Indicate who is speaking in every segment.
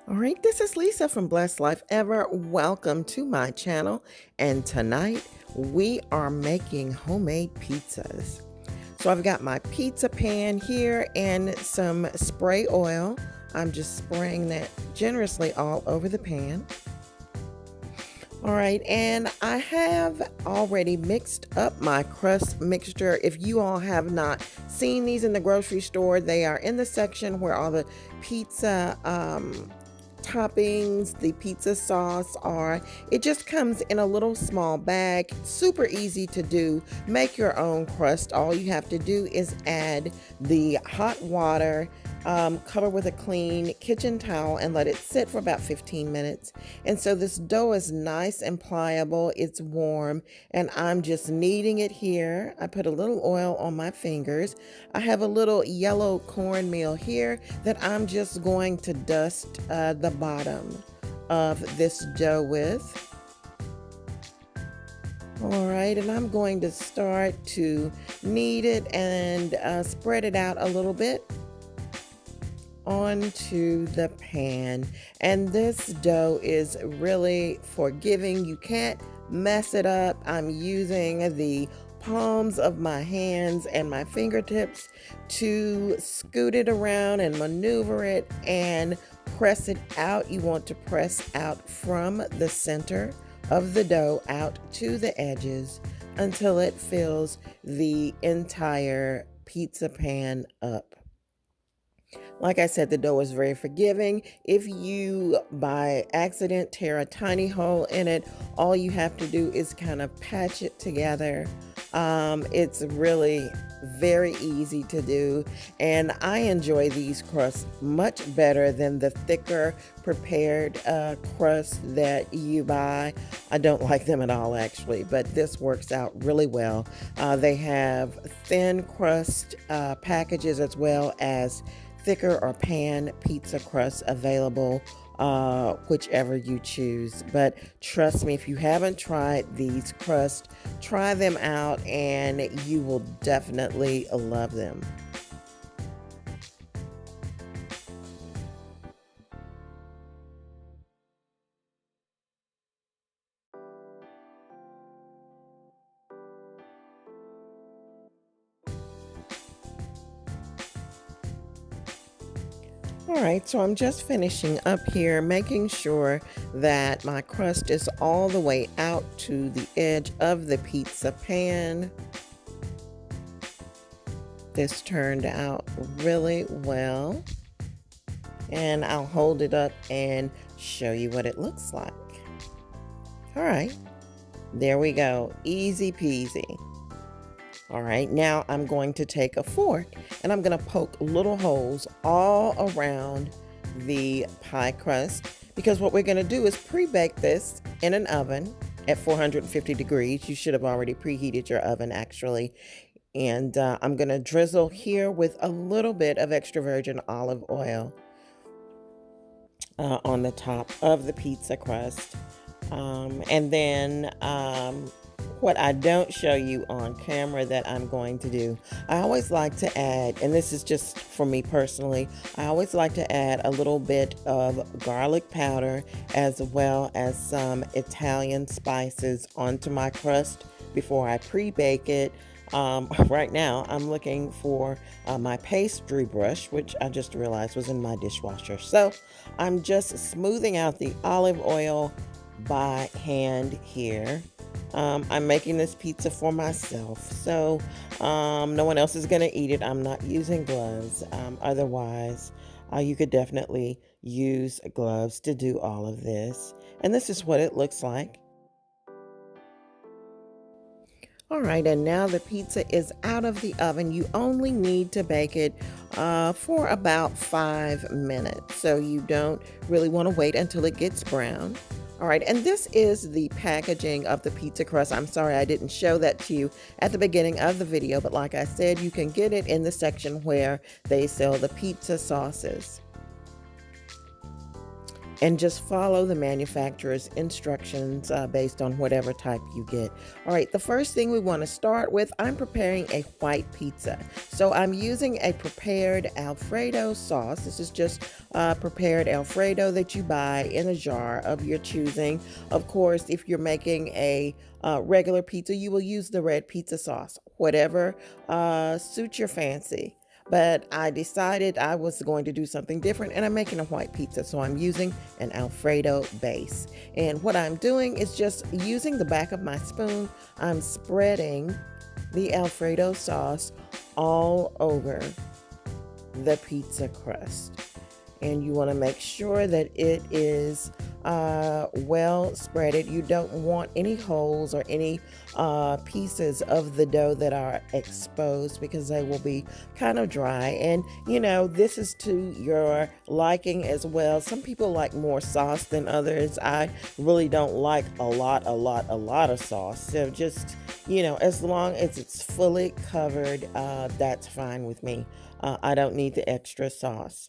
Speaker 1: All right, this is Lisa from Blessed Life Ever. Welcome to my channel. And tonight we are making homemade pizzas. So I've got my pizza pan here and some spray oil. I'm just spraying that generously all over the pan. All right, and I have already mixed up my crust mixture. If you all have not seen these in the grocery store, they are in the section where all the pizza toppings, the pizza sauce are. It just comes in a little small bag, super easy to do. Make your own crust. All you have to do is add the hot water, cover with a clean kitchen towel and let it sit for about 15 minutes. And so this dough is nice and pliable, it's warm, and I'm just kneading it here. I put a little oil on my fingers. I have a little yellow cornmeal here that I'm just going to dust the bottom of this dough with. All right, and I'm going to start to knead it and spread it out a little bit onto the pan. And this dough is really forgiving. You can't mess it up. I'm using the palms of my hands and my fingertips to scoot it around and maneuver it and press it out. You want to press out from the center of the dough out to the edges until it fills the entire pizza pan up. Like I said, the dough is very forgiving. If you, by accident, tear a tiny hole in it, all you have to do is kind of patch it together. It's really very easy to do, and I enjoy these crusts much better than the thicker prepared crust that you buy. I don't like them at all, actually, but this works out really well. They have thin crust packages as well as thicker or pan pizza crust available, whichever you choose. But trust me, if you haven't tried these crusts, try them out and you will definitely love them. All right, so I'm just finishing up here, making sure that my crust is all the way out to the edge of the pizza pan. This turned out really well, and I'll hold it up and show you what it looks like. All right, there we go, easy peasy. All right, now I'm going to take a fork and I'm going to poke little holes all around the pie crust, because what we're going to do is pre-bake this in an oven at 450 degrees. You should have already preheated your oven, actually. And I'm going to drizzle here with a little bit of extra virgin olive oil on the top of the pizza crust. And then what I don't show you on camera that I'm going to do, I always like to add, and this is just for me personally, I always like to add a little bit of garlic powder as well as some Italian spices onto my crust before I pre-bake it. Right now I'm looking for my pastry brush, which I just realized was in my dishwasher. So I'm just smoothing out the olive oil by hand here. I'm making this pizza for myself, so no one else is going to eat it. I'm not using gloves. Otherwise, you could definitely use gloves to do all of this. And this is what it looks like. All right, and now the pizza is out of the oven. You only need to bake it for about 5 minutes, so you don't really want to wait until it gets brown. All right, and this is the packaging of the pizza crust. I'm sorry I didn't show that to you at the beginning of the video, but like I said, you can get it in the section where they sell the pizza sauces. and just follow the manufacturer's instructions based on whatever type you get. All right, the first thing we want to start with, I'm preparing a white pizza. So I'm using a prepared Alfredo sauce. This is just prepared Alfredo that you buy in a jar of your choosing. Of course, if you're making a regular pizza, you will use the red pizza sauce, whatever suits your fancy. But I decided I was going to do something different, and I'm making a white pizza, so I'm using an Alfredo base. And what I'm doing is just using the back of my spoon, I'm spreading the Alfredo sauce all over the pizza crust. And you want to make sure that it is well spreaded. You don't want any holes or any pieces of the dough that are exposed, because they will be kind of dry. And you know, this is to your liking as well. Some people like more sauce than others. I really don't like a lot of sauce. So just, you know, as long as it's fully covered, that's fine with me. I don't need the extra sauce.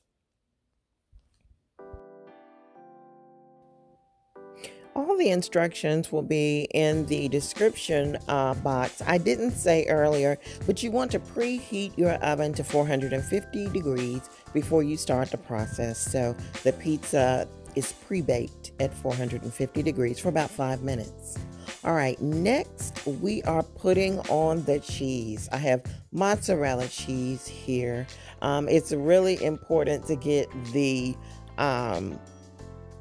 Speaker 1: All the instructions will be in the description box. I didn't say earlier, but you want to preheat your oven to 450 degrees before you start the process. So the pizza is pre-baked at 450 degrees for about 5 minutes. All right, next we are putting on the cheese. I have mozzarella cheese here. It's really important to get the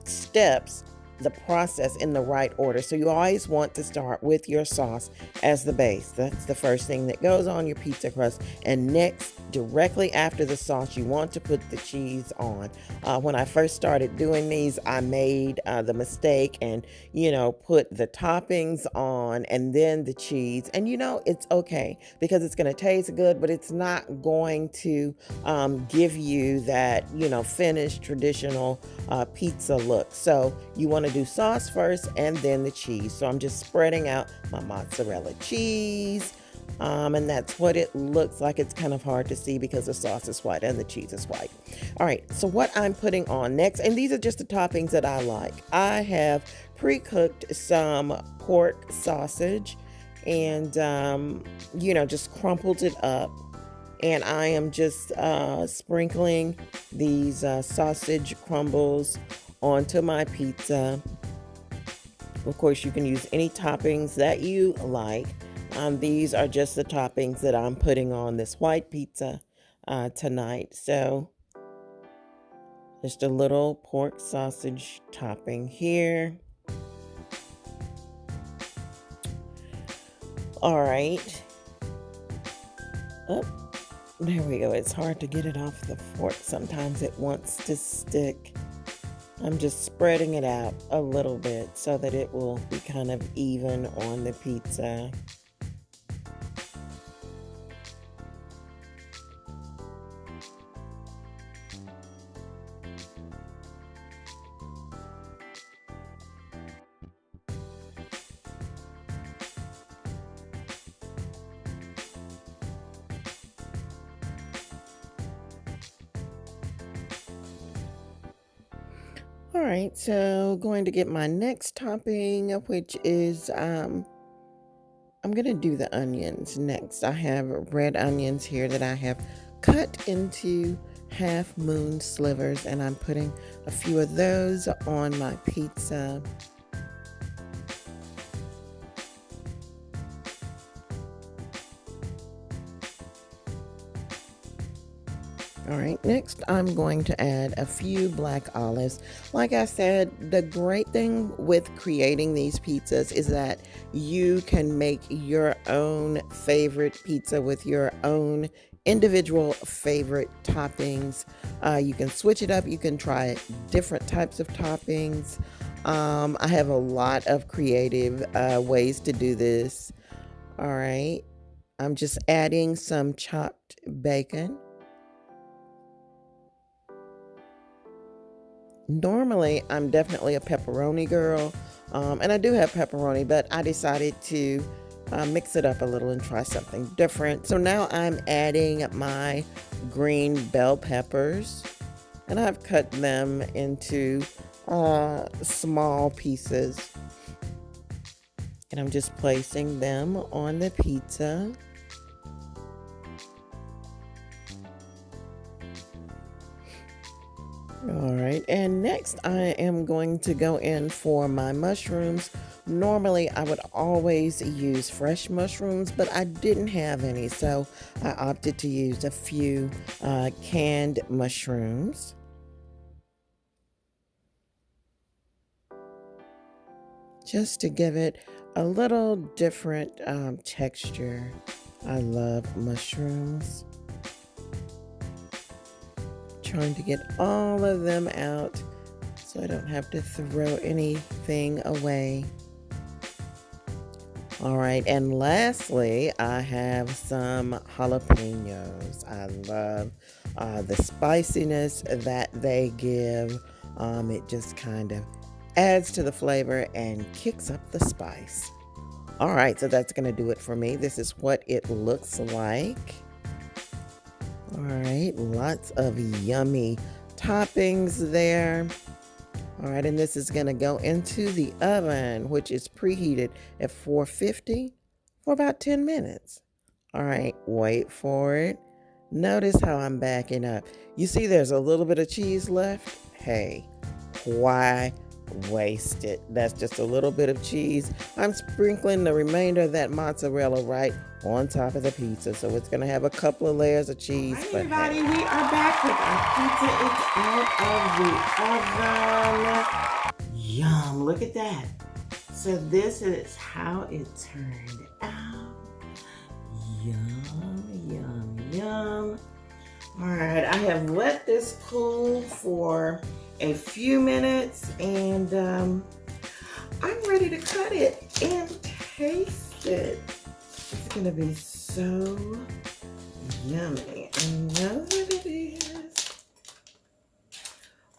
Speaker 1: steps, the process in the right order. So you always want to start with your sauce as the base. That's the first thing that goes on your pizza crust. And next, directly after the sauce, you want to put the cheese on. When I first started doing these, I made the mistake and, you know, put the toppings on and then the cheese. And you know, it's okay because it's going to taste good, but it's not going to give you that, you know, finished traditional pizza look. So you want to do sauce first and then the cheese. So I'm just spreading out my mozzarella cheese, and that's what it looks like. It's kind of hard to see because the sauce is white and the cheese is white. All right, so what I'm putting on next, and these are just the toppings that I like. I have pre-cooked some pork sausage and you know, just crumpled it up, and I am just sprinkling these sausage crumbles onto my pizza. Of course, you can use any toppings that you like. These are just the toppings that I'm putting on this white pizza tonight. So just a little pork sausage topping here. All right. Oh, there we go. It's hard to get it off the fork. Sometimes it wants to stick. I'm just spreading it out a little bit so that it will be kind of even on the pizza. All right, so going to get my next topping, which is I'm going to do the onions next. I have red onions here that I have cut into half moon slivers, and I'm putting a few of those on my pizza. All right, next I'm going to add a few black olives. Like I said, the great thing with creating these pizzas is that you can make your own favorite pizza with your own individual favorite toppings. You can switch it up. You can try different types of toppings. I have a lot of creative ways to do this. All right, I'm just adding some chopped bacon. Normally, I'm definitely a pepperoni girl, and I do have pepperoni, but I decided to mix it up a little and try something different. So now I'm adding my green bell peppers, and I've cut them into small pieces. And I'm just placing them on the pizza. All right, and next I am going to go in for my mushrooms. Normally I would always use fresh mushrooms, but I didn't have any, so I opted to use a few canned mushrooms. Just to give it a little different texture. I love mushrooms. Trying to get all of them out so I don't have to throw anything away. All right, and lastly, I have some jalapenos. I love the spiciness that they give. It just kind of adds to the flavor and kicks up the spice. All right, so that's gonna do it for me. This is what it looks like. All right, lots of yummy toppings there. All right, and this is gonna go into the oven, which is preheated at 450 for about 10 minutes. All right, wait for it. Notice how I'm backing up. You see there's a little bit of cheese left? Hey, why waste it? That's just a little bit of cheese. I'm sprinkling the remainder of that mozzarella right on top of the pizza, so it's gonna have a couple of layers of cheese. All right, everybody, we are back with our pizza. It's out of the oven. Yum, look at that. So this is how it turned out. Yum, yum, yum. All right, I have let this cool for a few minutes, and I'm ready to cut it and taste it. It's gonna be so yummy. I know that it is.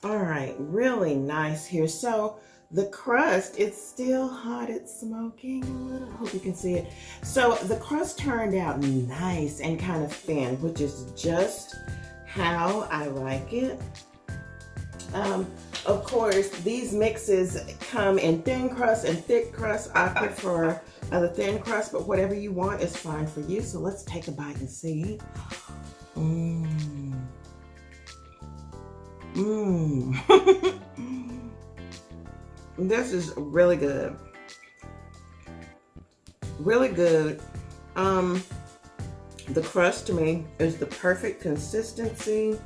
Speaker 1: All right, really nice here. So the crust, it's still hot, it's smoking a little. I hope you can see it. So the crust turned out nice and kind of thin, which is just how I like it. Of course, these mixes come in thin crust and thick crust. I opted for the thin crust, but whatever you want is fine for you. So let's take a bite and see. This is really good. Really good. The crust to me is the perfect consistency.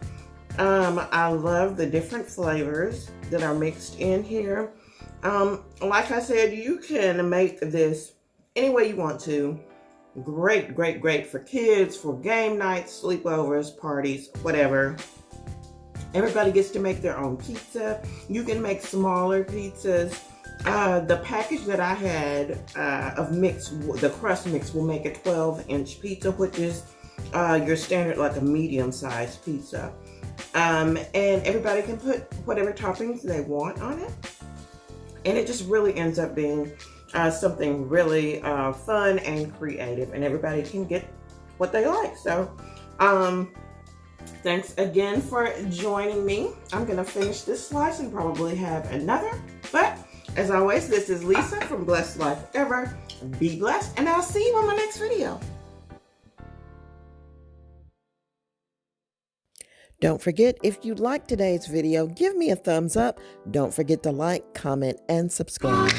Speaker 1: I love the different flavors that are mixed in here. Like I said, you can make this any way you want to. Great, great, great for kids, for game nights, sleepovers, parties, whatever. Everybody gets to make their own pizza. You can make smaller pizzas. The package that I had of mix, the crust mix, will make a 12-inch pizza, which is your standard, like a medium-sized pizza. And everybody can put whatever toppings they want on it. And it just really ends up being something really fun and creative, and everybody can get what they like. So thanks again for joining me. I'm gonna finish this slice and probably have another. But as always, this is Lisa from Blessed Life Ever. Be blessed, and I'll see you on my next video. Don't forget, if you liked today's video, give me a thumbs up. Don't forget to like, comment, and subscribe.